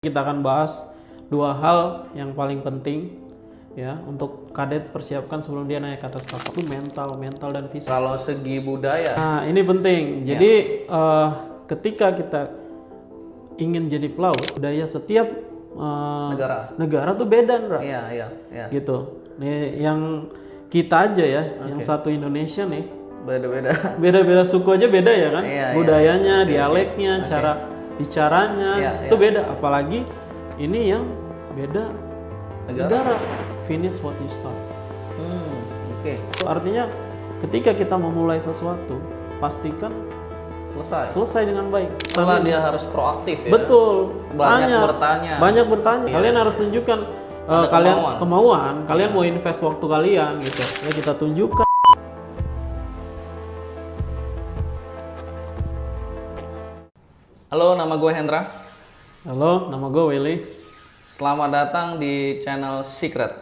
Kita akan bahas dua hal yang paling penting ya untuk kadet persiapkan sebelum dia naik ke atas kapal, itu mental dan fisik. Kalau segi budaya, Nah ini penting. Jadi ketika kita ingin jadi pelaut, budaya setiap negara tuh beda, Ndra. iya. Gitu. Nih yang kita aja ya, yang satu Indonesia nih, Beda-beda. beda-beda suku aja beda ya kan, Iya, budayanya, dialeknya, cara bicaranya itu beda. Apalagi ini yang beda negara. Finish what you start. Oke. Artinya ketika kita memulai sesuatu, pastikan selesai dengan baik. Setelah dia harus proaktif ya. Betul. Banyak bertanya. Banyak bertanya. Kalian harus tunjukkan kalian kemauan, kalian mau invest waktu kalian gitu. Ya kita tunjukkan. Halo, nama gue Hendra. Halo, nama gue Willy. Selamat datang di channel Secret.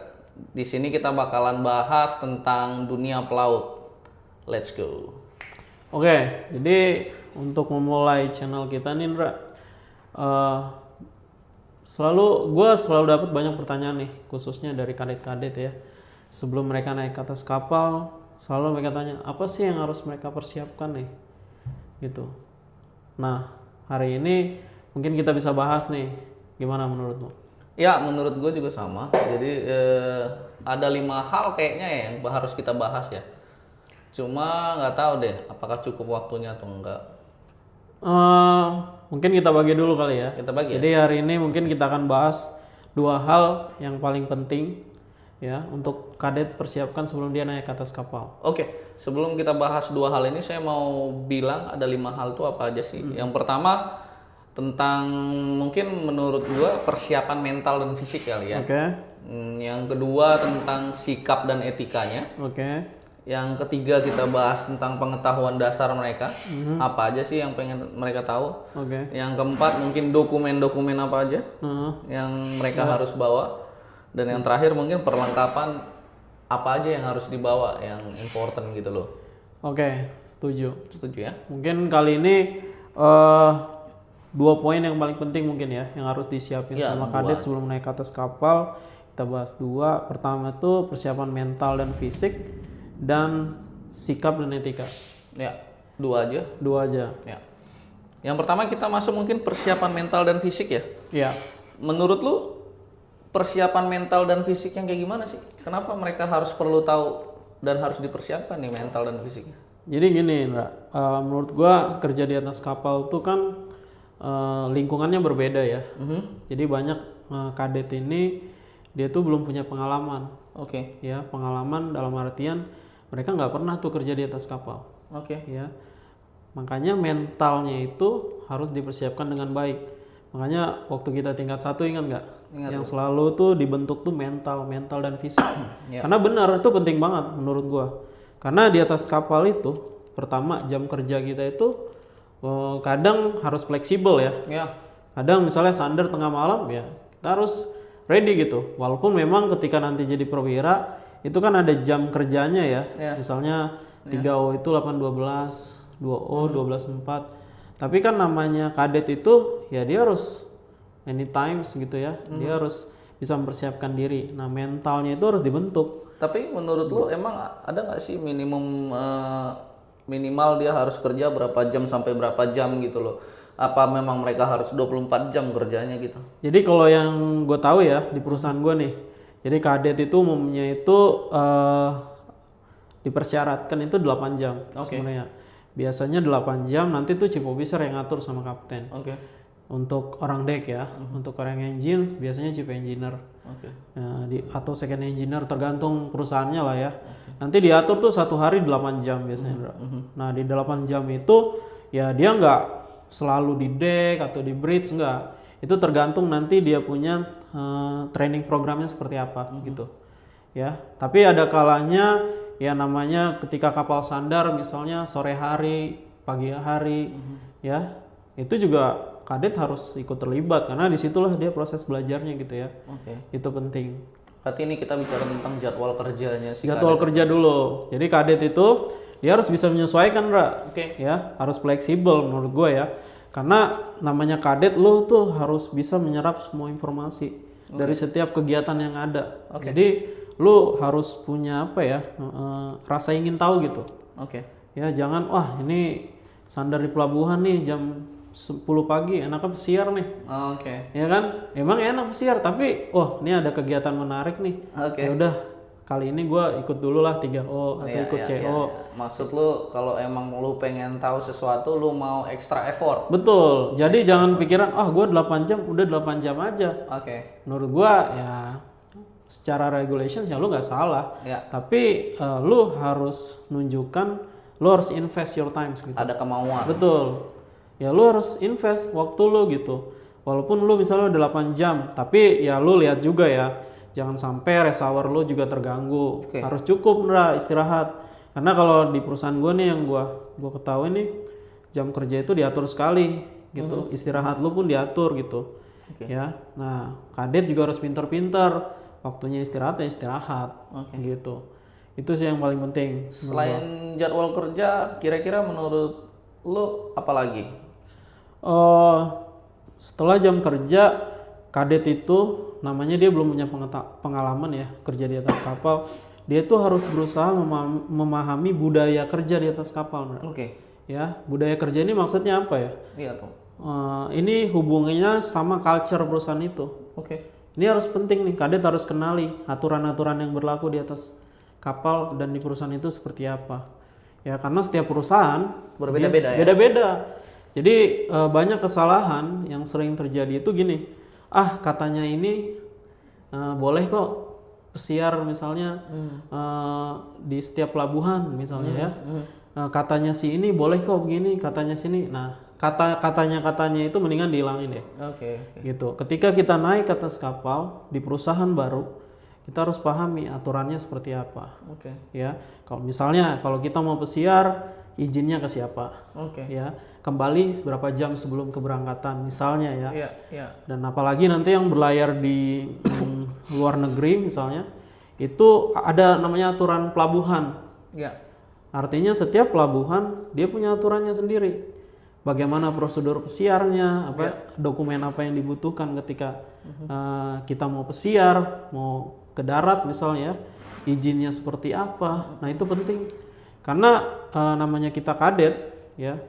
Di sini kita bakalan bahas tentang dunia pelaut. Let's go. Oke, jadi untuk memulai channel kita nih, Ndra, gue selalu dapat banyak pertanyaan nih, khususnya dari kadet-kadet ya. Sebelum mereka naik ke atas kapal, selalu mereka tanya, apa sih yang harus mereka persiapkan nih? Gitu. Nah, hari ini mungkin kita bisa bahas nih, gimana menurutmu? Ya, menurut gue juga sama. Jadi ada 5 hal kayaknya ya yang harus kita bahas ya. Cuma nggak tahu deh, apakah cukup waktunya atau enggak. Mungkin kita bagi dulu kali ya. Kita bagi. Jadi hari ini mungkin kita akan bahas dua hal yang paling penting ya untuk kadet persiapkan sebelum dia naik ke atas kapal. Oke, sebelum kita bahas 2 hal ini, saya mau bilang ada 5 hal itu apa aja sih. Yang pertama tentang mungkin menurut gua persiapan mental dan fisik kali ya. Oke. Yang kedua tentang sikap dan etikanya. Oke. Yang ketiga kita bahas tentang pengetahuan dasar mereka. Apa aja sih yang pengen mereka tahu. Oke. Yang keempat mungkin dokumen-dokumen apa aja yang mereka harus bawa. Dan yang terakhir mungkin perlengkapan apa aja yang harus dibawa yang important gitu loh. Oke, setuju. Setuju ya? Mungkin kali ini 2 poin yang paling penting mungkin ya yang harus disiapin sama kadet sebelum naik ke atas kapal. Kita bahas 2. Pertama tuh persiapan mental dan fisik dan sikap dan etika. Ya, 2 aja. 2 aja. Ya. Yang pertama kita masuk mungkin persiapan mental dan fisik ya. Iya. Menurut lu persiapan mental dan fisik yang kayak gimana sih? Kenapa mereka harus perlu tahu dan harus dipersiapkan nih mental dan fisiknya? Jadi gini, Ndra, menurut gua kerja di atas kapal tuh kan lingkungannya berbeda ya. Jadi banyak kadet ini dia tuh belum punya pengalaman. Oke. Ya, pengalaman dalam artian mereka nggak pernah tuh kerja di atas kapal. Oke. Ya, makanya mentalnya itu harus dipersiapkan dengan baik. Makanya waktu kita tingkat 1 ingat nggak? Yang selalu tuh dibentuk tuh mental dan fisik. Karena benar itu penting banget menurut gua. Karena di atas kapal itu pertama jam kerja kita itu kadang harus fleksibel ya. Kadang misalnya sandar tengah malam ya kita harus ready gitu. Walaupun memang ketika nanti jadi perwira itu kan ada jam kerjanya ya. Misalnya 3O itu 8.12, 2O 12.4. Tapi kan namanya kadet itu ya dia harus anytime gitu ya. Dia harus bisa mempersiapkan diri. Nah, mentalnya itu harus dibentuk. Tapi menurut lu emang ada nggak sih minimal dia harus kerja berapa jam sampai berapa jam gitu loh? Apa memang mereka harus 24 jam kerjanya gitu? Jadi kalau yang gue tahu ya di perusahaan gue nih, jadi kadet itu umumnya itu dipersyaratkan itu 8 jam sebenarnya. Biasanya 8 jam nanti tuh chief officer yang ngatur sama kapten. Untuk orang deck ya, untuk orang engine biasanya chief engineer. Nah, atau second engineer tergantung perusahaannya lah ya. Nanti diatur tuh 1 hari 8 jam biasanya. Nah, di 8 jam itu ya dia nggak selalu di deck atau di bridge, enggak. Itu tergantung nanti dia punya training programnya seperti apa gitu. Ya, tapi ada kalanya ya namanya ketika kapal sandar misalnya sore hari, pagi hari ya. Itu juga kadet harus ikut terlibat karena disitulah dia proses belajarnya gitu ya. Itu penting. Berarti ini kita bicara tentang jadwal kerjanya si jadwal kadet. kerja dulu. Jadi kadet itu dia harus bisa menyesuaikan, Ra. Ya, harus fleksibel menurut gue ya. Karena namanya kadet lo tuh harus bisa menyerap semua informasi dari setiap kegiatan yang ada. Jadi lo harus punya apa ya, rasa ingin tahu gitu. Ya jangan wah ini sandar di pelabuhan nih jam 10 pagi enaknya pesiar nih. Ya kan? Emang enak pesiar tapi ini ada kegiatan menarik nih. Ya udah kali ini gue ikut dulu lah 3O atau ikut CO. Maksud lu kalau emang lu pengen tahu sesuatu lu mau extra effort. Betul. Jadi jangan pikiran gue 8 jam udah 8 jam aja. Menurut gue ya secara regulations ya lu nggak salah. Tapi lu harus nunjukkan lu harus invest your time gitu. Ada kemauan. Betul. Ya lu harus invest waktu lu gitu. Walaupun lu misalnya udah 8 jam, tapi ya lu lihat juga ya. Jangan sampai rest hour lu juga terganggu. Harus cukup istirahat. Karena kalau di perusahaan gue nih yang gue ketahui nih jam kerja itu diatur sekali gitu. Istirahat lu pun diatur gitu. Ya. Nah, kadet juga harus pintar-pintar. Waktunya istirahat ya istirahat. Gitu. Itu sih yang paling penting. Selain jadwal kerja, kira-kira menurut lu apa lagi? Setelah jam kerja, kadet itu namanya dia belum punya pengalaman ya kerja di atas kapal. Dia tuh harus berusaha memahami budaya kerja di atas kapal. Ya, budaya kerja ini maksudnya apa ya? Ini hubungannya sama culture perusahaan itu. Ini harus penting nih, kadet harus kenali aturan-aturan yang berlaku di atas kapal dan di perusahaan itu seperti apa. Ya, karena setiap perusahaan berbeda-beda ya. Beda-beda. Jadi banyak kesalahan yang sering terjadi itu gini. Katanya ini boleh kok pesiar misalnya di setiap pelabuhan misalnya ya. Katanya si ini boleh kok begini, katanya sini. Nah, katanya itu mendingan dihilangin deh. Gitu. Ketika kita naik ke atas kapal di perusahaan baru, kita harus pahami aturannya seperti apa. Ya, kalau kita mau pesiar, izinnya ke siapa? Ya, kembali berapa jam sebelum keberangkatan misalnya ya. Dan apalagi nanti yang berlayar di luar negeri misalnya, itu ada namanya aturan pelabuhan. Artinya setiap pelabuhan dia punya aturannya sendiri. Bagaimana prosedur pesiarnya, dokumen apa yang dibutuhkan ketika kita mau pesiar, mau ke darat misalnya, izinnya seperti apa. Nah, itu penting. Karena namanya kita kadet ya,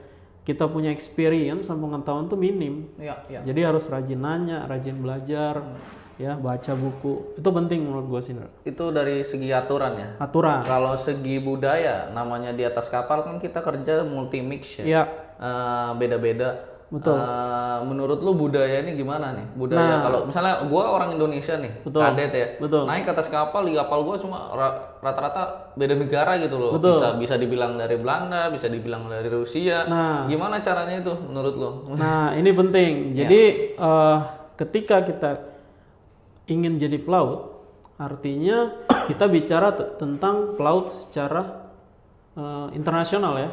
kita punya experience sama pengetahuan tuh minim. Jadi harus rajin nanya, rajin belajar, ya baca buku. Itu penting menurut gue sih. Itu dari segi aturan ya. Aturan. Kalau segi budaya, namanya di atas kapal kan kita kerja multi mix ya. Beda-beda. Betul. Menurut lu budaya ini gimana nih? Budaya kalau misalnya gue orang Indonesia nih, kadet ya. Naik ke atas kapal, di kapal gue cuma rata-rata beda negara gitu loh. Bisa dibilang dari Belanda, bisa dibilang dari Rusia. Gimana caranya itu menurut lu? Nah, ini penting. Jadi ketika kita ingin jadi pelaut, artinya kita bicara tentang pelaut secara internasional ya.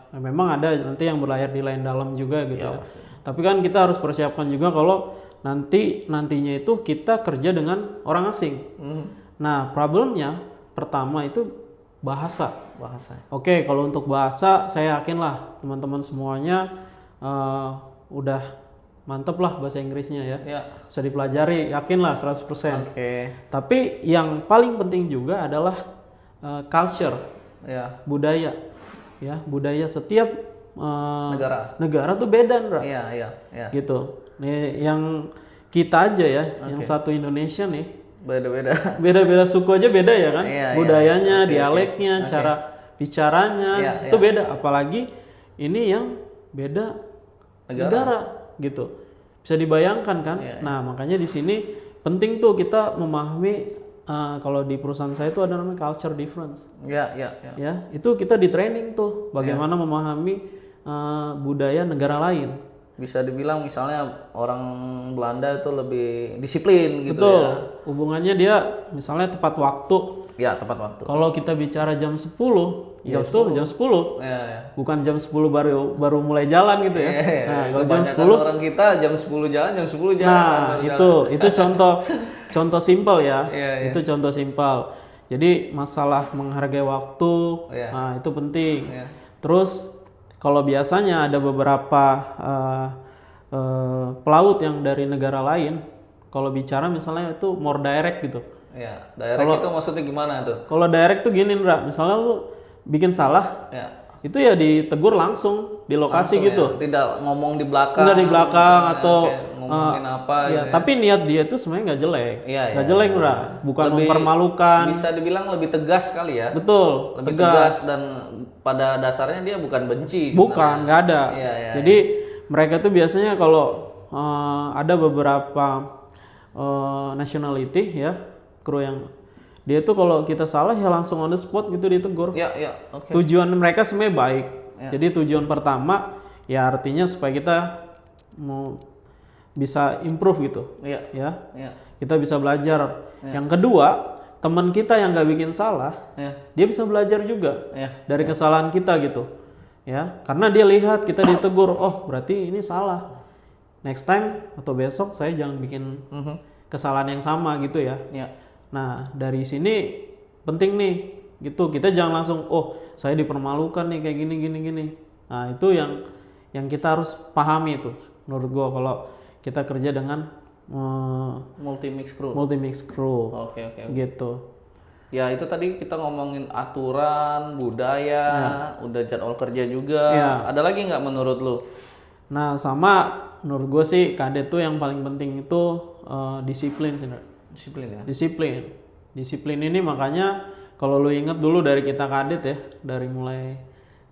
Nah, memang ada nanti yang berlayar di lain dalam juga gitu ya. Tapi kan kita harus persiapkan juga kalau nantinya itu kita kerja dengan orang asing. Nah, problemnya pertama itu bahasa. Oke, kalau untuk bahasa saya yakin lah teman-teman semuanya udah mantep lah bahasa Inggrisnya ya. Bisa dipelajari, yakin lah 100%. Tapi yang paling penting juga adalah culture. Budaya ya, budaya setiap negara tuh beda, Ndra. Gitu. Nih yang kita aja ya, yang satu Indonesia nih beda-beda suku aja beda ya kan, budayanya, dialeknya, cara bicaranya itu beda, apalagi ini yang beda negara gitu, bisa dibayangkan kan. Nah, makanya di sini penting tuh kita memahami. Kalau di perusahaan saya itu ada namanya culture difference. Ya, itu kita di training tuh bagaimana memahami budaya negara lain. Bisa dibilang misalnya orang Belanda itu lebih disiplin gitu. Betul. Hubungannya dia misalnya tepat waktu. Tepat waktu. Kalau kita bicara jam 10, jam 10. Bukan jam 10 baru mulai jalan gitu ya. Nah, kalau jam 10 orang kita jam 10 jalan, jam 10 jalan. Nah, itu contoh simpel ya. Itu contoh simpel. Jadi masalah menghargai waktu, nah itu penting. Terus kalau biasanya ada beberapa pelaut yang dari negara lain, kalau bicara misalnya itu more direct gitu. Ya, direct itu maksudnya gimana tuh? Kalau direct tuh gini, Ndra, misalnya lu bikin salah, itu ya ditegur langsung di lokasi langsung gitu. Ya? Tidak ngomong di belakang. Tidak di belakang atau ngomongin apa ya, gitu. Tapi niat dia tuh sebenarnya nggak jelek. Nggak jelek, Ndra. Bukan lebih, mempermalukan. Bisa dibilang lebih tegas kali ya. Betul. Lebih tegas dan pada dasarnya dia bukan benci. Bukan, nggak ada. Jadi mereka tuh biasanya kalau ada beberapa nationality ya, kru yang dia tuh kalau kita salah ya langsung on the spot gitu ditegur. Okay. Tujuan mereka sebenarnya baik. Jadi tujuan pertama ya artinya supaya kita mau bisa improve gitu. Kita bisa belajar. Yang kedua, teman kita yang nggak bikin salah, dia bisa belajar juga dari kesalahan kita gitu. Ya, karena dia lihat kita ditegur, oh berarti ini salah. Next time atau besok saya jangan bikin kesalahan yang sama gitu ya. Nah dari sini penting nih gitu, kita jangan langsung oh saya dipermalukan nih kayak gini. Nah itu yang kita harus pahami itu menurut gua kalau kita kerja dengan multi mix crew. Oke. Gitu. Ya itu tadi kita ngomongin aturan, budaya, udah jadwal kerja juga. Ada lagi nggak menurut lu? Nah sama menurut gue sih kadet tuh yang paling penting itu disiplin sih. Disiplin ini makanya kalau lu inget dulu dari kita kadet ya, dari mulai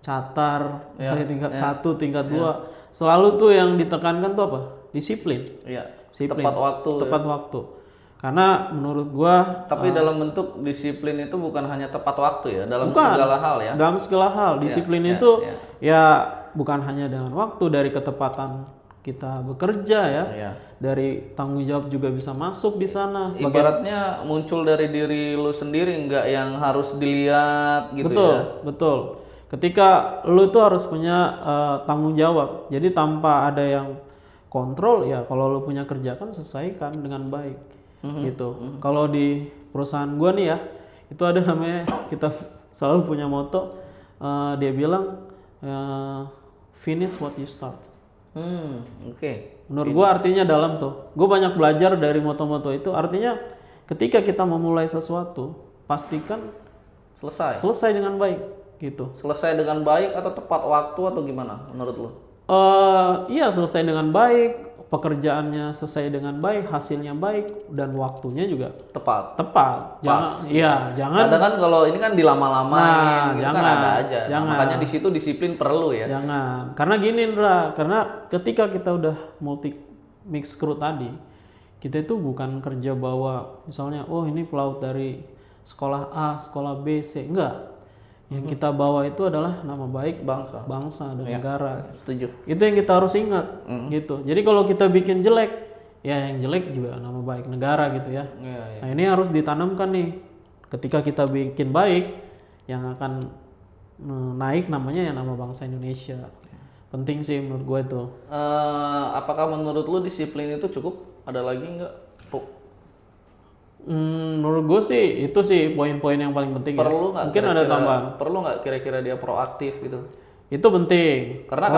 catar dari tingkat 1, tingkat 2, selalu tuh yang ditekankan tuh apa? Disiplin. Tepat waktu. Karena menurut gua dalam bentuk disiplin itu bukan hanya tepat waktu ya, segala hal ya. Dalam segala hal, disiplin itu ya bukan hanya dengan waktu, dari ketepatan kita bekerja ya. Dari tanggung jawab juga bisa masuk di sana. Ibaratnya muncul dari diri lu sendiri, nggak yang harus dilihat gitu. Betul. Ketika lu tuh harus punya tanggung jawab. Jadi tanpa ada yang kontrol ya, kalau lu punya kerja kan selesaikan dengan baik. Gitu. Kalau di perusahaan gua nih ya, itu ada namanya, kita selalu punya moto, dia bilang finish what you start. Menurut gua artinya dalam tuh, gua banyak belajar dari moto-moto itu. Artinya ketika kita memulai sesuatu, pastikan selesai dengan baik gitu. Selesai dengan baik atau tepat waktu atau gimana menurut lu? Iya, selesai dengan baik, pekerjaannya selesai dengan baik, hasilnya baik, dan waktunya juga tepat. Jangan. Kadang kan kalau ini kan dilama-lamain, gitu jangan, kan ada aja. Makanya di situ disiplin perlu ya. Jangan. Karena gini, Ndra, karena ketika kita udah multi mix crew tadi, kita itu bukan kerja bawa misalnya, oh ini pelaut dari sekolah A, sekolah B, C, enggak. Yang kita bawa itu adalah nama baik bangsa dan negara. Setuju. Itu yang kita harus ingat gitu. Jadi kalau kita bikin jelek, ya yang jelek juga nama baik negara gitu ya. Nah ini harus ditanamkan nih. Ketika kita bikin baik, yang akan naik namanya ya nama bangsa Indonesia. Penting sih menurut gue itu. Apakah menurut lu disiplin itu cukup? Ada lagi nggak? Menurut gue sih itu sih poin-poin yang paling penting. Perlu nggak? Mungkin ada tambahan. Perlu nggak kira-kira dia proaktif gitu? Itu penting. Karena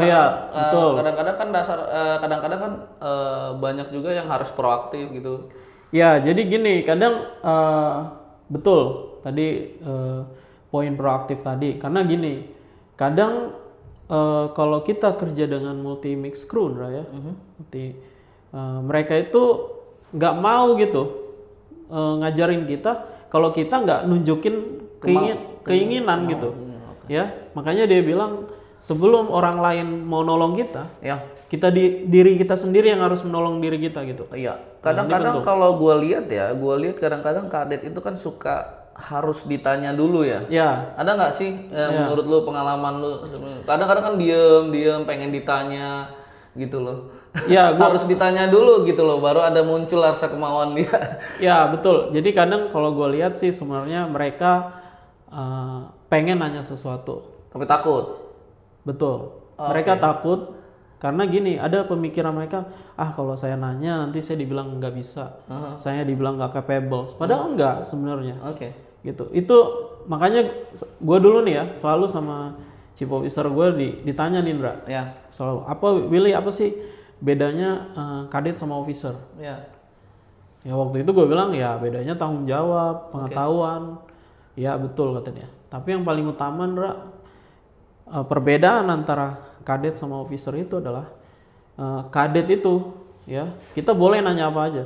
kadang-kadang kan kadang-kadang kan banyak juga yang harus proaktif gitu. Ya jadi gini, kadang betul tadi poin proaktif tadi. Karena gini, kadang kalau kita kerja dengan multi mix crew ya, mereka itu nggak mau gitu. Ngajarin kita kalau kita nggak nunjukin keinginan gitu. Ya, makanya dia bilang sebelum orang lain mau nolong kita, kita diri kita sendiri yang harus menolong diri kita gitu. Iya. Kadang-kadang kalau gue lihat kadang-kadang kadet itu kan suka harus ditanya dulu ya. Ada nggak sih menurut lu, pengalaman lu? Kadang-kadang kan diem pengen ditanya gitu loh. Harus ditanya dulu gitu loh, baru ada muncul rasa kemauan dia. Ya betul. Jadi kadang kalau gue lihat sih sebenarnya mereka pengen nanya sesuatu, tapi takut. Betul. Mereka takut karena gini, ada pemikiran mereka, kalau saya nanya nanti saya dibilang nggak bisa, saya dibilang nggak capable. Padahal enggak sebenarnya. Gitu. Itu makanya gue dulu nih ya selalu sama chief officer gue ditanya nih Indra. Ya. Selalu Willy apa sih bedanya kadet sama officer? Ya. Ya waktu itu gue bilang ya bedanya tanggung jawab, pengetahuan. Ya betul kata dia. Tapi yang paling utama Indra, perbedaan antara kadet sama officer itu adalah kadet itu ya kita boleh nanya apa aja.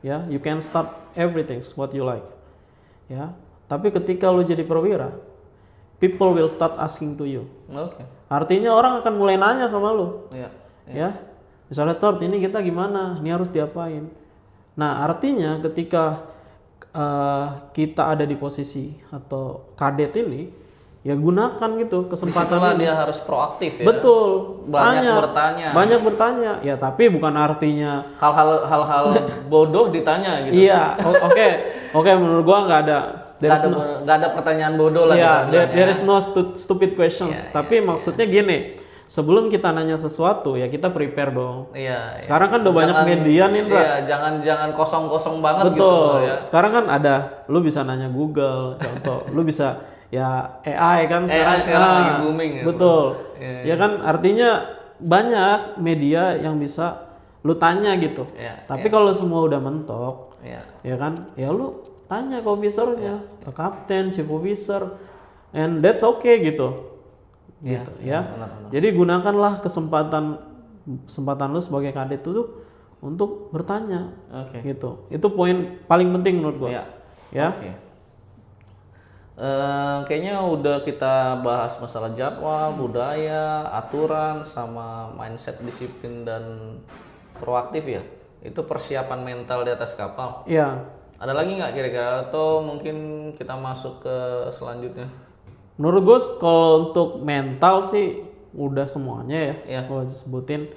Ya, you can start everything what you like. Ya. Tapi ketika lu jadi perwira, people will start asking to you. Artinya orang akan mulai nanya sama lu. Ya. Misalnya Tort, ini kita gimana? Ini harus diapain? Nah, artinya ketika kita ada di posisi atau kadet ini, ya gunakan gitu kesempatan ini. Dia harus proaktif ya. Betul. Banyak bertanya. Ya, tapi bukan artinya hal-hal bodoh ditanya gitu. Iya, oke. Menurut gua nggak ada pertanyaan bodoh lah. Iya, there is no stupid questions. Tapi maksudnya gini, sebelum kita nanya sesuatu ya kita prepare dong. Iya. Sekarang kan udah banyak media nih, Indra. Iya, jangan kosong-kosong banget. Betul. Gitu ya. Sekarang kan ada, lu bisa nanya Google, contoh, lu bisa ya AI kan sekarang lagi booming ya. Betul. Ya kan artinya banyak media yang bisa lu tanya gitu. Tapi kalau semua udah mentok, ya kan, ya lu tanya ke officernya, ke kapten, chief officer, and that's okay gitu. Gitu ya. Benar. Jadi gunakanlah kesempatan lu sebagai kadet itu untuk bertanya. Gitu. Itu poin paling penting menurut gua. Ya. Kayaknya udah kita bahas masalah jadwal, budaya, aturan, sama mindset, disiplin dan proaktif ya. Itu persiapan mental di atas kapal. Iya. Ada lagi nggak kira-kira atau mungkin kita masuk ke selanjutnya? Menurut gue kalau untuk mental sih udah semuanya ya. Kalau disebutin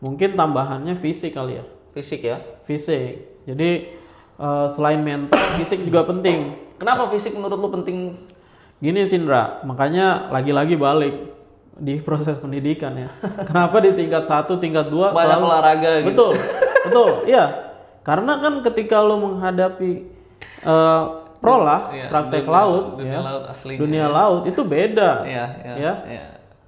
mungkin tambahannya fisik kali ya. Fisik ya? Fisik. Jadi selain mental, fisik juga penting. Kenapa fisik menurut lu penting? Gini Sindra, makanya lagi-lagi balik di proses pendidikan ya. Kenapa di tingkat 1, tingkat 2 banyak olahraga gitu? Betul, iya. Karena kan ketika lo menghadapi praktek laut, dunia laut itu beda.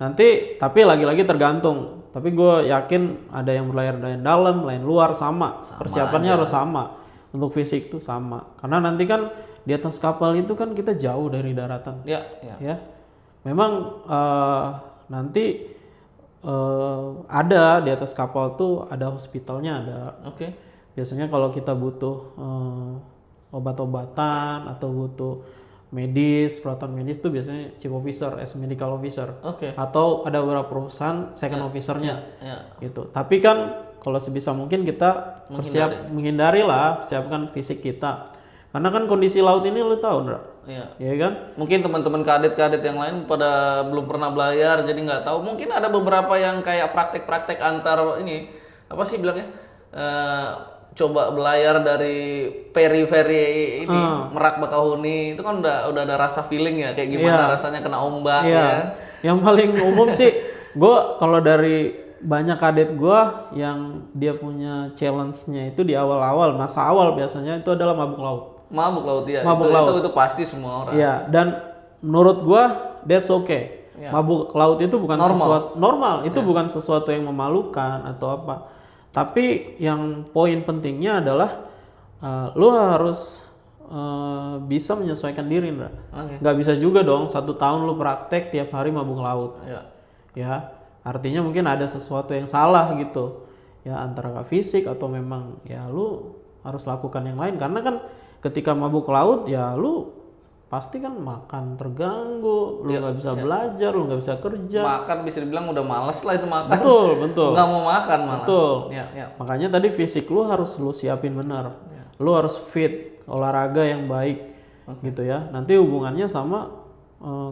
Nanti, tapi lagi-lagi tergantung. Tapi gue yakin ada yang berlayar dari dalam, lain luar, sama persiapannya harus sama. Untuk fisik itu sama. Karena nanti kan di atas kapal itu kan kita jauh dari daratan. Ya. Memang nanti ada di atas kapal tuh ada hospitalnya ada. Biasanya kalau kita butuh obat-obatan atau butuh peralatan medis tuh biasanya chief officer as medical officer. Atau ada beberapa perusahaan second officernya. Gitu. Tapi kan kalau sebisa mungkin kita menghindari lah, siapkan fisik kita. Karena kan kondisi laut ini lu tahu, Ndra? Iya kan? Mungkin teman-teman kadet-kadet yang lain pada belum pernah belayar jadi nggak tahu. Mungkin ada beberapa yang kayak praktek-praktek antar ini apa sih bilangnya? Coba belayar dari ferry ini Merak Bakahuni itu kan udah ada rasa feeling ya kayak gimana rasanya kena ombak ya. Yang paling umum sih gue kalau dari banyak kadet gue yang dia punya challenge-nya itu di awal-awal, masa awal biasanya itu adalah mabuk laut. Mabuk laut ya. Itu pasti semua orang. Iya, dan menurut gue that's okay. Mabuk laut itu bukan sesuatu normal, itu bukan sesuatu yang memalukan atau apa. Tapi yang poin pentingnya adalah lu harus bisa menyesuaikan diri, Ndra. Nggak bisa juga dong 1 tahun lu praktek tiap hari mabuk laut. Ya. Artinya mungkin ada sesuatu yang salah gitu ya antara fisik atau memang ya lu harus lakukan yang lain karena kan ketika mabuk laut ya lu pasti kan makan terganggu, lu nggak bisa belajar, lu nggak bisa kerja. Makan bisa dibilang udah males lah itu makan. Betul. Nggak mau makan malah. Betul. Makanya tadi fisik lu harus lu siapin benar. Lu harus fit, olahraga yang baik gitu ya. Nanti hubungannya sama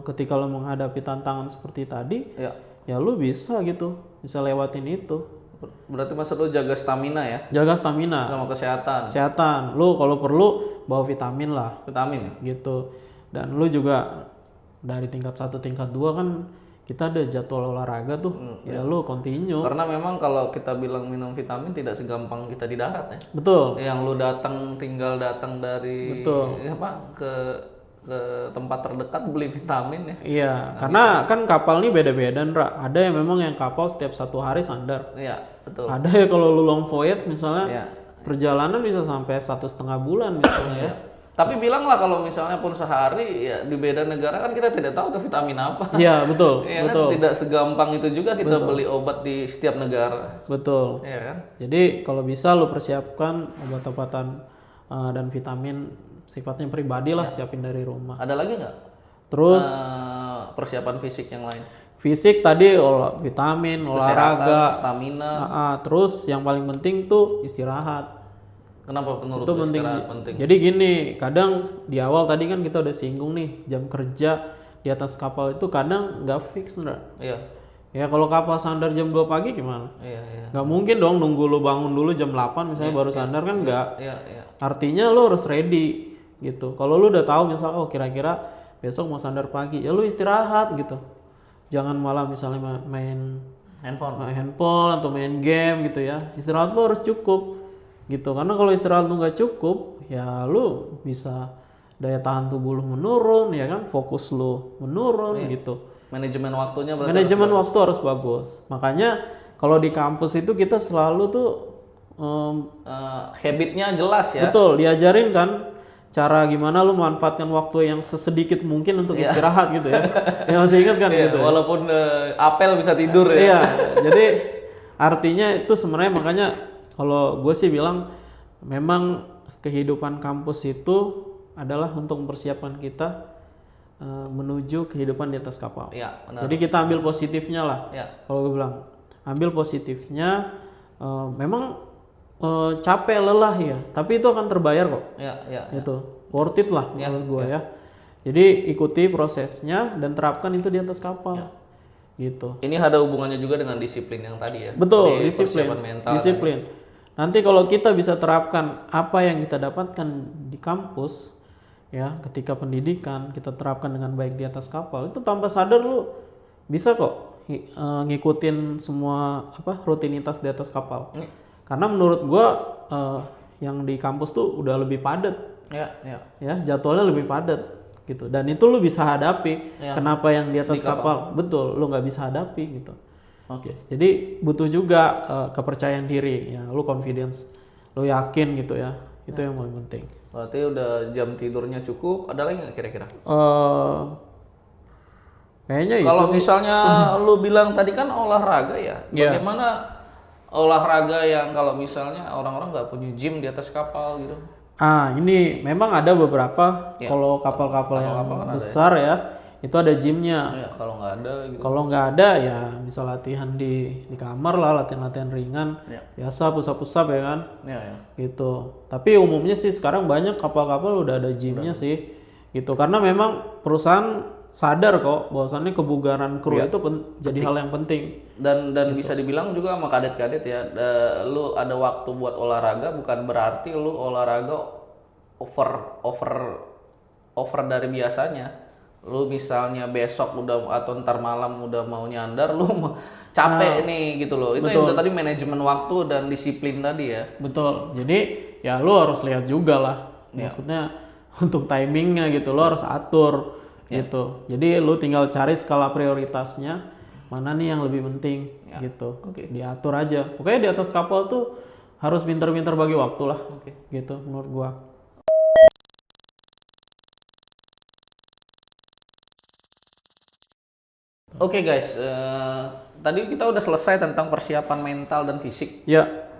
ketika lu menghadapi tantangan seperti tadi. Ya lu bisa gitu, bisa lewatin itu. Berarti maksud lu jaga stamina ya? Jaga stamina. Sama kesehatan. Kesehatan. Lu kalau perlu bawa vitamin lah. Vitamin ya? Gitu. Dan lu juga dari tingkat 1, tingkat 2 kan kita ada jadwal olahraga tuh. Lu continue. Karena memang kalau kita bilang minum vitamin tidak segampang kita di darat ya. Betul. Yang lu tinggal datang dari ke ke tempat terdekat beli vitamin ya. Iya, karena kan kapal ini beda-beda, Ndra. Ada yang memang yang kapal setiap 1 hari sandar. Iya, betul. Ada ya kalau lu long voyage misalnya, perjalanan bisa sampai 1,5 bulan misalnya ya. Tapi bilanglah kalau misalnya pun sehari ya di beda negara kan kita tidak tahu tuh vitamin apa. Iya, betul. Iya betul. Kan tidak segampang itu juga kita beli obat di setiap negara. Betul. Iya kan? Jadi kalau bisa lu persiapkan obat-obatan dan vitamin sifatnya pribadi lah, siapin dari rumah. Ada lagi nggak? Terus persiapan fisik yang lain? Fisik tadi vitamin, olahraga, stamina. Terus yang paling penting tuh istirahat. Kenapa menurut itu penting? Jadi gini, kadang di awal tadi kan kita udah singgung nih, jam kerja di atas kapal itu kadang nggak fix, Ndra. Iya. Ya kalau kapal sandar jam 2 pagi gimana? Iya. Nggak mungkin dong nunggu lu bangun dulu jam 8 misalnya baru sandar kan nggak. Iya. Artinya lu harus ready gitu. Kalau lu udah tahu misalnya kira-kira besok mau sandar pagi, ya lu istirahat gitu. Jangan malah misalnya main handphone atau main game gitu ya. Istirahat lu harus cukup gitu, karena kalau istirahat lu nggak cukup ya lu bisa daya tahan tubuh lu menurun ya kan, fokus lu menurun gitu. Manajemen waktunya berarti waktu harus bagus. Makanya kalau di kampus itu kita selalu tuh habitnya jelas ya. Betul, diajarin kan cara gimana lu manfaatkan waktu yang sesedikit mungkin untuk istirahat gitu ya. Ya masih ingat kan gitu. Walaupun apel bisa tidur ya. Iya, jadi artinya itu sebenarnya makanya kalau gue sih bilang memang kehidupan kampus itu adalah untuk mempersiapkan kita menuju kehidupan di atas kapal. Ya, benar. Jadi kita ambil positifnya lah. Ya. Kalau gue bilang ambil positifnya, memang capek lelah ya, tapi itu akan terbayar kok. Ya. Itu worth it lah menurut gue ya. Jadi ikuti prosesnya dan terapkan itu di atas kapal. Gitu. Ini ada hubungannya juga dengan disiplin yang tadi ya. Betul, disiplin. Mental, disiplin. Nanti kalau kita bisa terapkan apa yang kita dapatkan di kampus, ya, ketika pendidikan kita terapkan dengan baik di atas kapal, itu tanpa sadar lu bisa kok ngikutin semua rutinitas di atas kapal. Karena menurut gua yang di kampus tuh udah lebih padat. Ya, jadwalnya lebih padat gitu. Dan itu lu bisa hadapi. Kenapa yang di atas kapal? Betul, lu nggak bisa hadapi gitu. Oke. Jadi butuh juga kepercayaan diri ya, lu confidence, lu yakin gitu ya, itu yang paling penting. Berarti udah jam tidurnya cukup, ada lagi nggak kira-kira? Kayaknya itu. Kalau misalnya lu bilang tadi kan olahraga ya, bagaimana olahraga yang kalau misalnya orang-orang nggak punya gym di atas kapal gitu? Ini memang ada beberapa kalau kapal-kapal yang besar ya. Itu ada gymnya. Kalau nggak ada gitu. Kalau nggak ada ya bisa latihan di kamar lah, latihan ringan. Biasa pusat-pusat ya kan. Gitu. Tapi umumnya sih sekarang banyak kapal-kapal udah ada gymnya sih. Gitu. Karena memang perusahaan sadar kok bahwasannya kebugaran kru itu jadi hal yang penting. Dan bisa dibilang juga sama kadet-kadet ya, lu ada waktu buat olahraga bukan berarti lu olahraga over dari biasanya. Lu misalnya besok udah atau ntar malam udah mau nyandar, lu capek nih gitu loh. Itu yang tadi manajemen waktu dan disiplin tadi ya. Betul. Jadi ya lu harus lihat juga lah. Maksudnya untuk timingnya gitu lo harus atur gitu. Jadi lu tinggal cari skala prioritasnya mana nih yang lebih penting gitu. Diatur aja. Pokoknya di atas kapal tuh harus pintar-pintar bagi waktu lah. Gitu menurut gua. Oke guys, tadi kita udah selesai tentang persiapan mental dan fisik.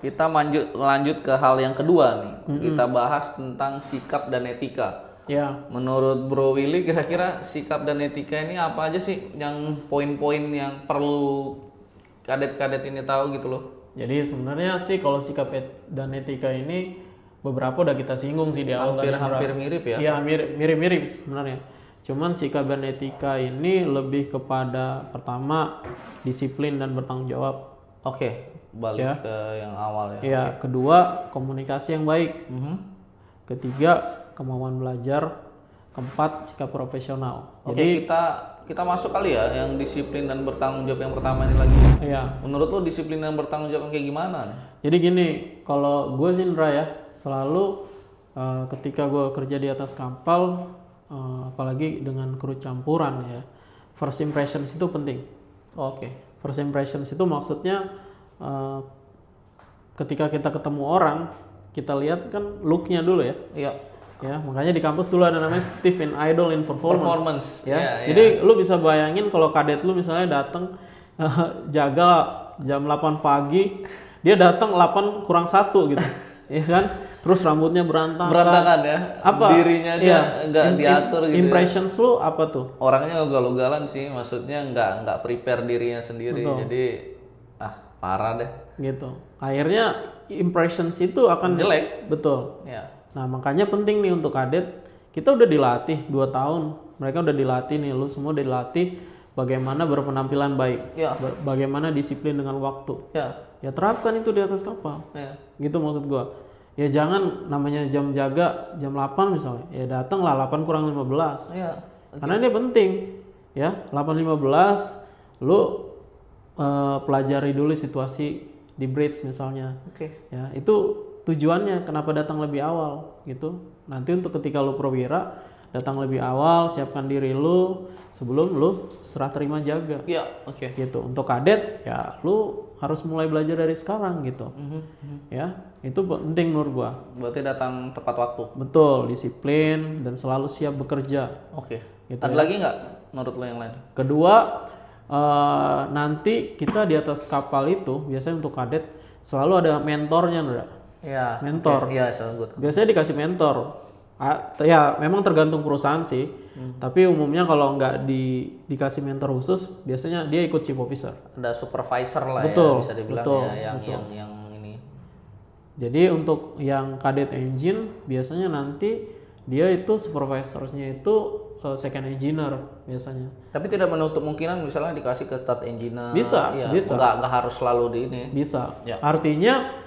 Kita lanjut ke hal yang kedua nih. Kita bahas tentang sikap dan etika. Menurut Bro Willy, kira-kira sikap dan etika ini apa aja sih yang poin-poin yang perlu kadet-kadet ini tahu gitu loh? Jadi sebenarnya sih kalau sikap dan etika ini beberapa udah kita singgung sih di awal. Hampir mirip ya? Iya, mirip-mirip sebenarnya. Cuman sikap dan etika ini lebih kepada pertama disiplin dan bertanggung jawab. Balik ke yang awal ya. Iya, kedua komunikasi yang baik. Ketiga kemauan belajar. Keempat sikap profesional. Jadi kita masuk kali ya yang disiplin dan bertanggung jawab yang pertama ini lagi. Menurut lo disiplin dan bertanggung jawab kayak gimana nih? Jadi gini, kalau gue sih Indra ya, selalu ketika gue kerja di atas kapal, apalagi dengan kru campuran ya. First impressions itu penting. First impressions itu maksudnya ketika kita ketemu orang, kita lihat kan looknya dulu ya. Iya. Ya, makanya di kampus dulu ada namanya Stephen Idol in Performance. Ya. Yeah, Jadi lu bisa bayangin kalau kadet lu misalnya datang jaga jam 8 pagi, dia datang 8 kurang 1 gitu. Ya kan? Terus rambutnya berantakan ya. Apa? Dirinya aja nggak diatur gitu. Impressions lu apa tuh? Orangnya ugal-ugalan sih, maksudnya nggak prepare dirinya sendiri. Betul. Jadi parah deh. Gitu. Akhirnya impressions itu akan jelek. Betul. Ya. Nah, makanya penting nih untuk kadet, kita udah dilatih 2 tahun. Mereka udah dilatih nih, lu semua udah dilatih bagaimana berpenampilan baik. Ya. Bagaimana disiplin dengan waktu. Ya terapkan itu di atas kapal. Ya. Gitu maksud gua. Ya jangan namanya jam jaga jam 8 misalnya. Ya datanglah 8 kurang 15. Ya. Karena ini penting. Ya, 8.15 lu pelajari dulu situasi di bridge misalnya. Ya, itu tujuannya kenapa datang lebih awal gitu. Nanti untuk ketika lu perwira datang lebih awal, siapkan diri lu sebelum lu serah terima jaga. Iya, Gitu. Untuk kadet ya lu harus mulai belajar dari sekarang gitu. Ya, itu penting menurut gua. Berarti datang tepat waktu. Betul, disiplin dan selalu siap bekerja. Gitu. Ada lagi nggak menurut lo yang lain? Kedua, nanti kita di atas kapal itu biasanya untuk kadet selalu ada mentornya, Ndra. Iya. Mentor. Iya, biasanya dikasih mentor. Ya memang tergantung perusahaan sih. Tapi umumnya kalau nggak dikasih mentor khusus, biasanya dia ikut chief officer. Ada supervisor lah betul, ya bisa dibilang betul, ya betul. yang ini. Jadi untuk yang cadet engine biasanya nanti dia itu supervisornya itu second engineer biasanya. Tapi tidak menutup kemungkinan misalnya dikasih ke start engineer. Bisa, ya, bisa. Nggak harus selalu di ini. Bisa. Ya. Artinya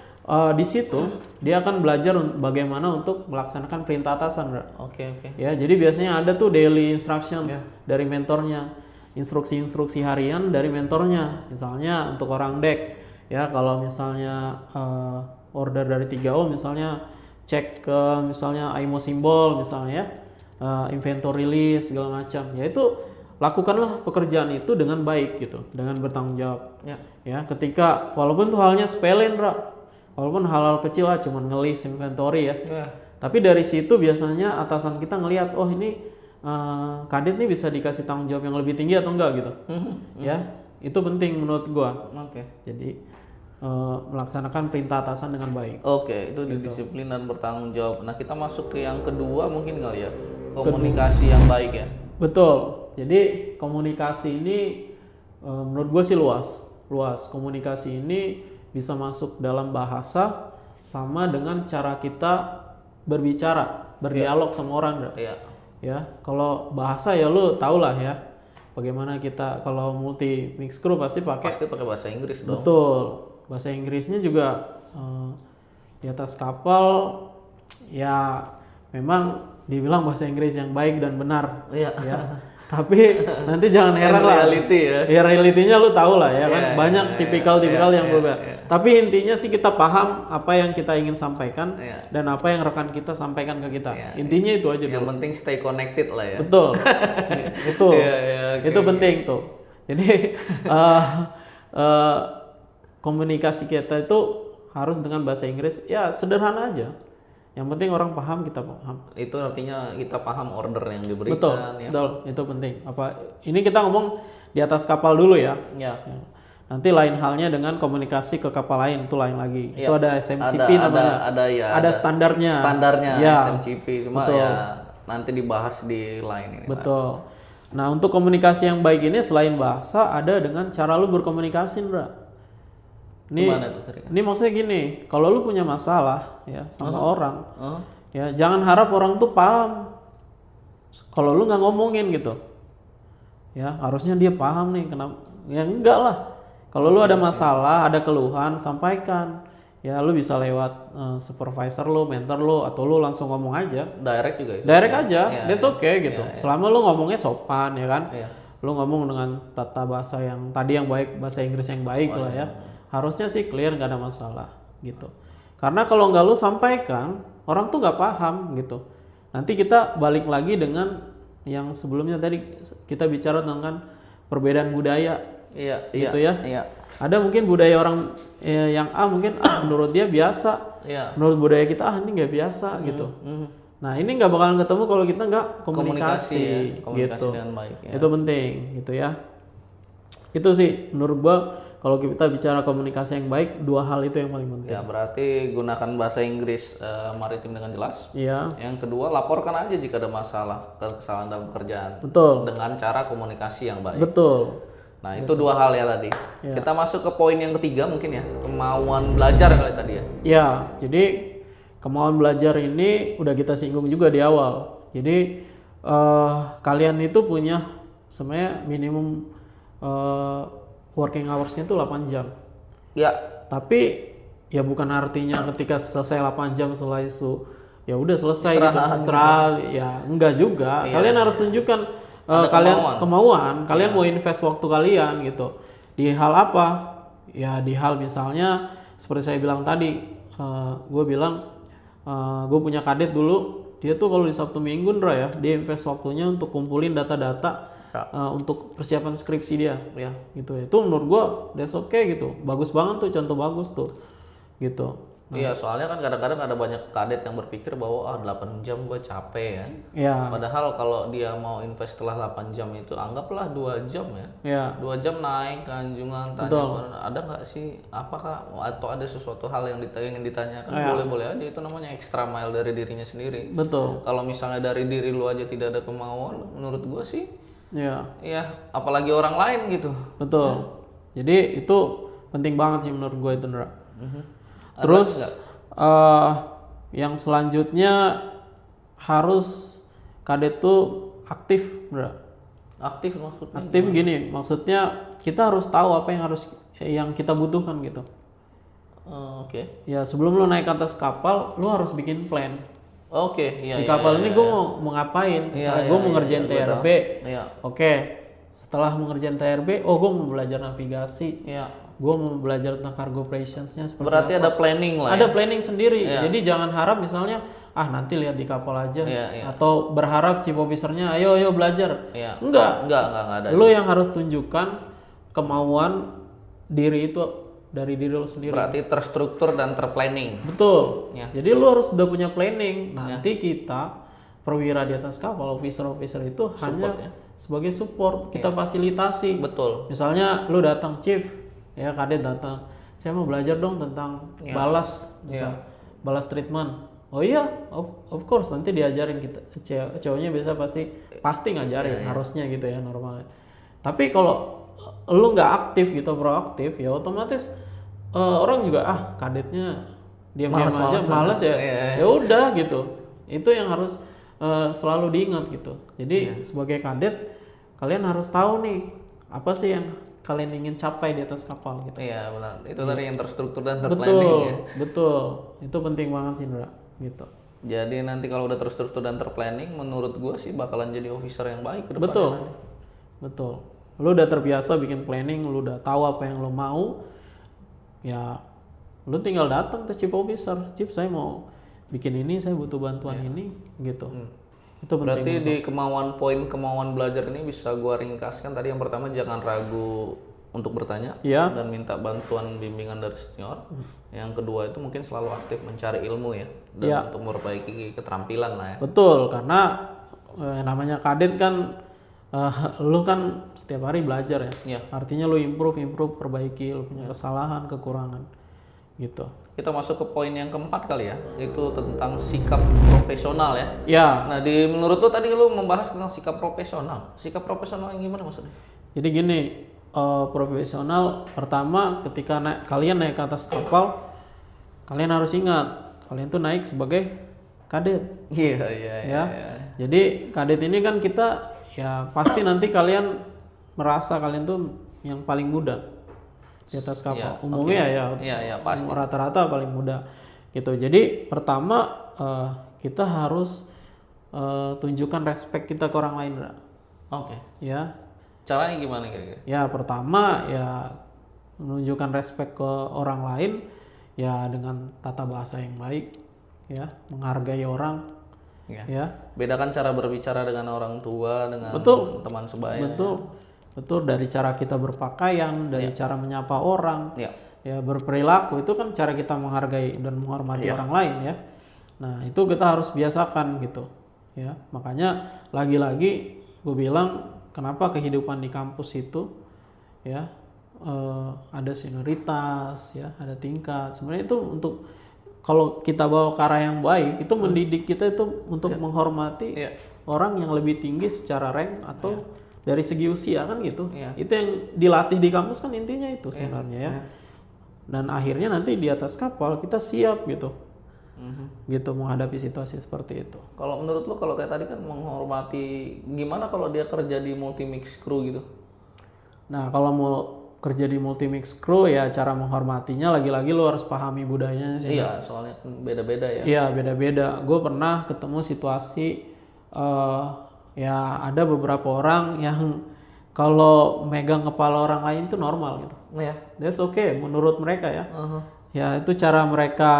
di situ dia akan belajar bagaimana untuk melaksanakan perintah atasan, Bro. Oke. Ya, jadi biasanya ada tuh daily instructions dari mentornya, instruksi-instruksi harian dari mentornya. Misalnya untuk orang deck, ya kalau misalnya order dari 3O misalnya cek ke misalnya IMO simbol misalnya ya, inventory list segala macam. Ya itu lakukanlah pekerjaan itu dengan baik gitu, dengan bertanggung jawab. Ya, ketika walaupun tuh halnya sepele, Bro. Walaupun hal-hal kecil lah, cuman ngelis inventory ya. Tapi dari situ biasanya atasan kita ngelihat, oh ini kadet nih bisa dikasih tanggung jawab yang lebih tinggi atau enggak gitu. Ya, itu penting menurut gua. Jadi melaksanakan perintah atasan dengan baik. Itu disiplin dan bertanggung jawab. Nah, kita masuk ke yang kedua mungkin kali ya, komunikasi yang baik ya. Betul. Jadi komunikasi ini menurut gua sih luas. Komunikasi ini bisa masuk dalam bahasa sama dengan cara kita berbicara, berdialog sama orang. Ya, kalau bahasa ya lu tau lah ya. Bagaimana kita kalau multi mix crew pasti pakai bahasa Inggris dong. Betul. Bahasa Inggrisnya juga di atas kapal ya memang dibilang bahasa Inggris yang baik dan benar. Ya. Tapi nanti jangan heran lah. Reality ya. Ya realitinya lu tahu lah ya kan. Banyak tipikal yang berbeda. Tapi intinya sih kita paham apa yang kita ingin sampaikan dan apa yang rekan kita sampaikan ke kita. Intinya itu aja. Yang penting stay connected lah ya. Betul. Betul. Itu penting tuh. Jadi komunikasi kita itu harus dengan bahasa Inggris. Ya sederhana aja. Yang penting orang paham, kita paham. Itu artinya kita paham order yang diberikan. Betul, itu penting. Ini kita ngomong di atas kapal dulu ya. Nanti lain halnya dengan komunikasi ke kapal lain, itu lain lagi. Itu ada SMCP namanya. Ada standarnya. SMCP, cuma nanti dibahas di lain ini. Betul. Nah, untuk komunikasi yang baik ini selain bahasa, ada dengan cara lu berkomunikasi, Bro. Ini maksudnya gini, kalau lu punya masalah ya sama orang, ya jangan harap orang tuh paham. Kalau lu nggak ngomongin gitu, ya harusnya dia paham nih. Kenapa? Ya enggak lah. Kalau lu ada masalah, ada keluhan, sampaikan. Ya lu bisa lewat supervisor lu, mentor lu, atau lu langsung ngomong aja. Direct juga. Direct aja, that's okay gitu. Selama lu ngomongnya sopan ya kan. Lu ngomong dengan tata bahasa yang tadi yang baik, bahasa Inggris yang baik lah ya. Harusnya sih clear, nggak ada masalah gitu. Karena kalau nggak lu sampaikan, orang tuh nggak paham gitu. Nanti kita balik lagi dengan yang sebelumnya tadi kita bicara tentang perbedaan budaya. Gitu ya. Ada mungkin budaya orang yang A mungkin menurut dia biasa. Menurut budaya kita ini nggak biasa gitu. Nah ini nggak bakalan ketemu kalau kita nggak komunikasi gitu. Dengan baik, ya. Itu penting gitu ya. Itu sih menurut gua kalau kita bicara komunikasi yang baik, dua hal itu yang paling penting. Ya berarti gunakan bahasa Inggris maritim dengan jelas. Iya. Yang kedua, laporkan aja jika ada masalah, kesalahan dalam pekerjaan. Betul. Dengan cara komunikasi yang baik. Betul. Nah itu dua hal ya tadi. Ya. Kita masuk ke poin yang ketiga mungkin ya, kemauan belajar kali tadi ya. Ya, jadi kemauan belajar ini udah kita singgung juga di awal. Jadi kalian itu punya sebenarnya minimum working hours-nya itu 8 jam. Ya. Tapi ya bukan artinya ketika selesai 8 jam setelah itu ya udah selesai istirahat gitu. Ya enggak juga. Kalian harus tunjukkan kemauan. Kalian mau invest waktu kalian gitu. Di hal apa? Ya di hal misalnya seperti saya bilang tadi, gue bilang gue punya kadet dulu. Dia tuh kalau di Sabtu Minggu ya, dia invest waktunya untuk kumpulin data-data untuk persiapan skripsi dia, gitu. Itu menurut gua that's okay gitu, bagus banget tuh, contoh bagus tuh, gitu. Iya, soalnya kan kadang-kadang ada banyak kadet yang berpikir bahwa 8 jam gua capek ya. Iya. Padahal kalau dia mau invest setelah 8 jam itu anggaplah 2 jam ya. Iya. 2 jam naik ke Anjungan, tanya ada nggak sih apakah atau ada sesuatu hal yang ingin ditanyakan, boleh-boleh aja, itu namanya extra mile dari dirinya sendiri. Betul. Kalau misalnya dari diri lu aja tidak ada kemauan, menurut gua sih ya, apalagi orang lain gitu. Betul. Jadi itu penting banget sih menurut gue itu, Ndra. Terus yang selanjutnya harus kadet tuh aktif, Ndra. Aktif maksudnya? Aktif gini, maksudnya kita harus tahu apa yang kita butuhkan gitu. Oke. Ya sebelum lu naik ke atas kapal, lu harus bikin plan. Di kapal ini gue mau ngapain? Misalnya gue mau ngerjain TRB. Oke. Setelah mengerjain TRB, gue mau belajar navigasi. Gue mau belajar tentang cargo operations-nya seperti berarti apa. Ada planning lah. Ada planning sendiri. Jadi jangan harap misalnya nanti lihat di kapal aja atau berharap chief officer-nya ayo belajar. Enggak ada. Lu yang harus tunjukkan kemauan diri itu dari diri lo sendiri. Berarti terstruktur dan terplanning. Betul. Jadi lu harus udah punya planning. Nanti kita perwira di atas kapal, officer itu support, hanya sebagai support. Kita fasilitasi. Betul. Misalnya lu datang chief, kadet datang. Saya mau belajar dong tentang balas, balas treatment. Oh iya, of course nanti diajarin kita. Cowoknya biasa pasti ngajarin, harusnya gitu ya normalnya. Tapi kalau lu nggak aktif gitu, proaktif, ya otomatis orang juga kadetnya diam-diam aja, malas ya. Ya udah gitu. Itu yang harus selalu diingat gitu. Jadi sebagai kadet kalian harus tahu nih apa sih yang kalian ingin capai di atas kapal gitu. Iya benar. Itu tadi yang terstruktur dan terplanning. Betul. Itu penting banget sih, Ndra, gitu. Jadi nanti kalau udah terstruktur dan terplanning, menurut gue sih bakalan jadi officer yang baik ke depannya. Betul. Lu udah terbiasa bikin planning, lu udah tahu apa yang lu mau, ya lu tinggal datang ke chief officer, chief saya mau bikin ini, saya butuh bantuan ini, gitu. Itu penting. Berarti di kemauan belajar ini bisa gua ringkaskan tadi, yang pertama jangan ragu untuk bertanya dan minta bantuan bimbingan dari senior. Yang kedua itu mungkin selalu aktif mencari ilmu dan untuk memperbaiki keterampilan lah ya. Betul, karena namanya kadet kan lu kan setiap hari belajar ya. Artinya lu improve, perbaiki, lu punya kesalahan, kekurangan gitu. Kita masuk ke poin yang keempat kali ya, itu tentang sikap profesional ya. Nah, menurut lu tadi lu membahas tentang sikap profesional. Sikap profesional yang gimana maksudnya? Jadi gini, profesional pertama ketika kalian naik ke atas kapal, kalian harus ingat, kalian tuh naik sebagai kadet. Iya. Jadi kadet ini kan kita pasti nanti kalian merasa kalian tuh yang paling muda di atas kapal. Umumnya pasti. Rata-rata paling muda gitu. Jadi pertama kita harus tunjukkan respect kita ke orang lain. Ya. Caranya gimana kira-kira? Ya pertama menunjukkan respect ke orang lain dengan tata bahasa yang baik, menghargai orang, Ya. Bedakan cara berbicara dengan orang tua, dengan teman sebaya. Betul, dari cara kita berpakaian, dari cara menyapa orang, ya berperilaku itu kan cara kita menghargai dan menghormati orang lain ya. Nah itu kita harus biasakan gitu, ya. Makanya lagi-lagi gue bilang kenapa kehidupan di kampus itu, ya ada senioritas, ya ada tingkat. Sebenarnya itu untuk kalau kita bawa ke arah yang baik, itu mendidik kita itu untuk menghormati orang yang lebih tinggi secara rank atau dari segi usia kan gitu. Itu yang dilatih di kampus kan intinya itu sebenarnya ya. Dan akhirnya nanti di atas kapal kita siap gitu. Gitu menghadapi situasi seperti itu. Kalau menurut lo kalau kayak tadi kan menghormati, gimana kalau dia kerja di multi mix crew gitu? Nah, kalau mau kerja di multi mix crew ya cara menghormatinya lagi-lagi lo harus pahami budayanya sih. Iya, soalnya kan beda-beda ya. Iya, beda-beda. Gue pernah ketemu situasi ya ada beberapa orang yang kalau megang kepala orang lain itu normal gitu. That's okay menurut mereka ya. Ya itu cara mereka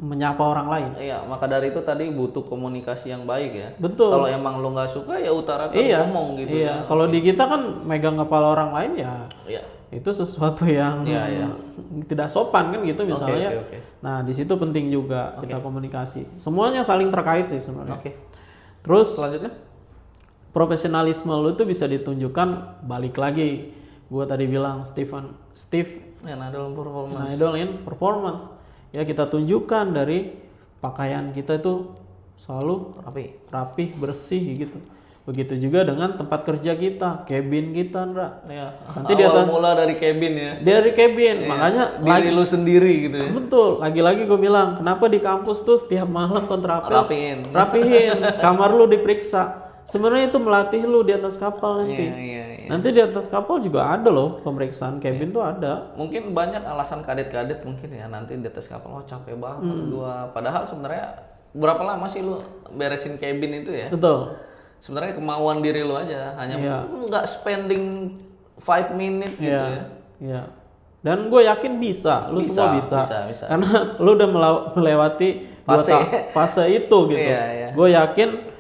menyapa orang lain. Iya, maka dari itu tadi butuh komunikasi yang baik ya. Betul. Kalau emang lo nggak suka ya utarakan ngomong gitu ya. Kalau di kita kan megang kepala orang lain ya. Itu sesuatu yang tidak sopan kan gitu misalnya. Nah di situ penting juga kita komunikasi. Semuanya saling terkait sih sebenarnya. Terus selanjutnya profesionalisme lu itu bisa ditunjukkan balik lagi. Gua tadi bilang Steve idol in performance. Ya kita tunjukkan dari pakaian kita itu selalu rapi, bersih gitu. Begitu juga dengan tempat kerja kita, cabin kita, Ndra. Nanti di atas mula dari cabin ya. Dari cabin, makanya diri lu sendiri gitu ya. Betul, lagi-lagi gue bilang, kenapa di kampus tuh setiap malam rapihin. Kamar lu diperiksa. Sebenarnya itu melatih lu di atas kapal nanti. Nanti di atas kapal juga ada loh pemeriksaan cabin tuh ada. Mungkin banyak alasan kadet-kadet mungkin ya nanti di atas kapal capek banget gua. Padahal sebenarnya berapa lama sih lu beresin cabin itu ya? Betul. Sebenarnya kemauan diri lu aja, hanya nggak spending 5 minutes gitu ya. Iya. Dan gue yakin lu semua bisa. Karena lu udah melewati fase itu gitu. Gue yakin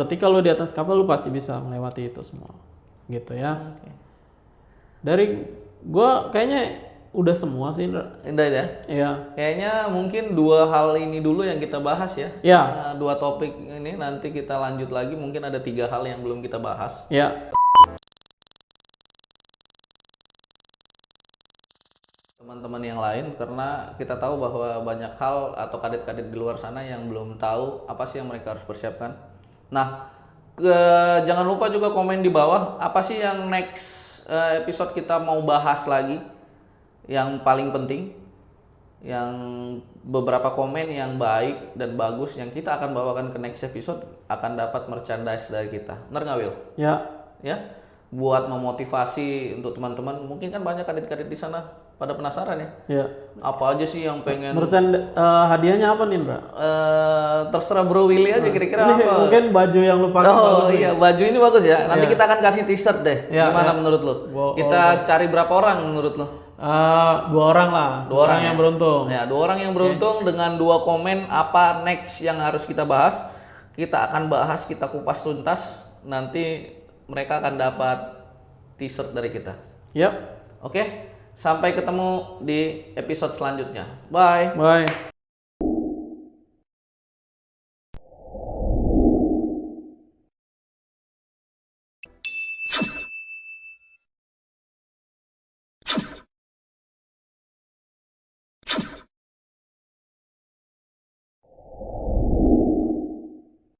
ketika lu di atas kapal lu pasti bisa melewati itu semua gitu ya. Dari gua kayaknya udah semua sih. Udah ya? Iya. Kayaknya mungkin 2 hal ini dulu yang kita bahas ya. Iya. 2 topik ini nanti kita lanjut lagi, mungkin ada 3 hal yang belum kita bahas. Iya. Teman-teman yang lain, karena kita tahu bahwa banyak hal atau kadet-kadet di luar sana yang belum tahu apa sih yang mereka harus persiapkan. Nah, jangan lupa juga komen di bawah apa sih yang next episode kita mau bahas lagi, yang paling penting, yang beberapa komen yang baik dan bagus yang kita akan bawakan ke next episode akan dapat merchandise dari kita. Benar nggak, Will? Ya, buat memotivasi untuk teman-teman. Mungkin kan banyak kadet-kadet di sana pada penasaran ya. Iya. Apa aja sih yang pengen? Hadiahnya apa nih, Mbak? Terserah Bro Willy aja kira-kira apa. Mungkin baju yang lu pakai. Oh iya, baju ini bagus ya. Nanti kita akan kasih t-shirt deh. Gimana menurut lu? Kita cari berapa orang menurut lu? 2 orang lah. 2 orang yang beruntung. Ya, 2 orang yang beruntung dengan 2 komen apa next yang harus kita bahas. Kita akan bahas, kita kupas tuntas. Nanti mereka akan dapat t-shirt dari kita. Yap. Oke. Sampai ketemu di episode selanjutnya. Bye. Bye.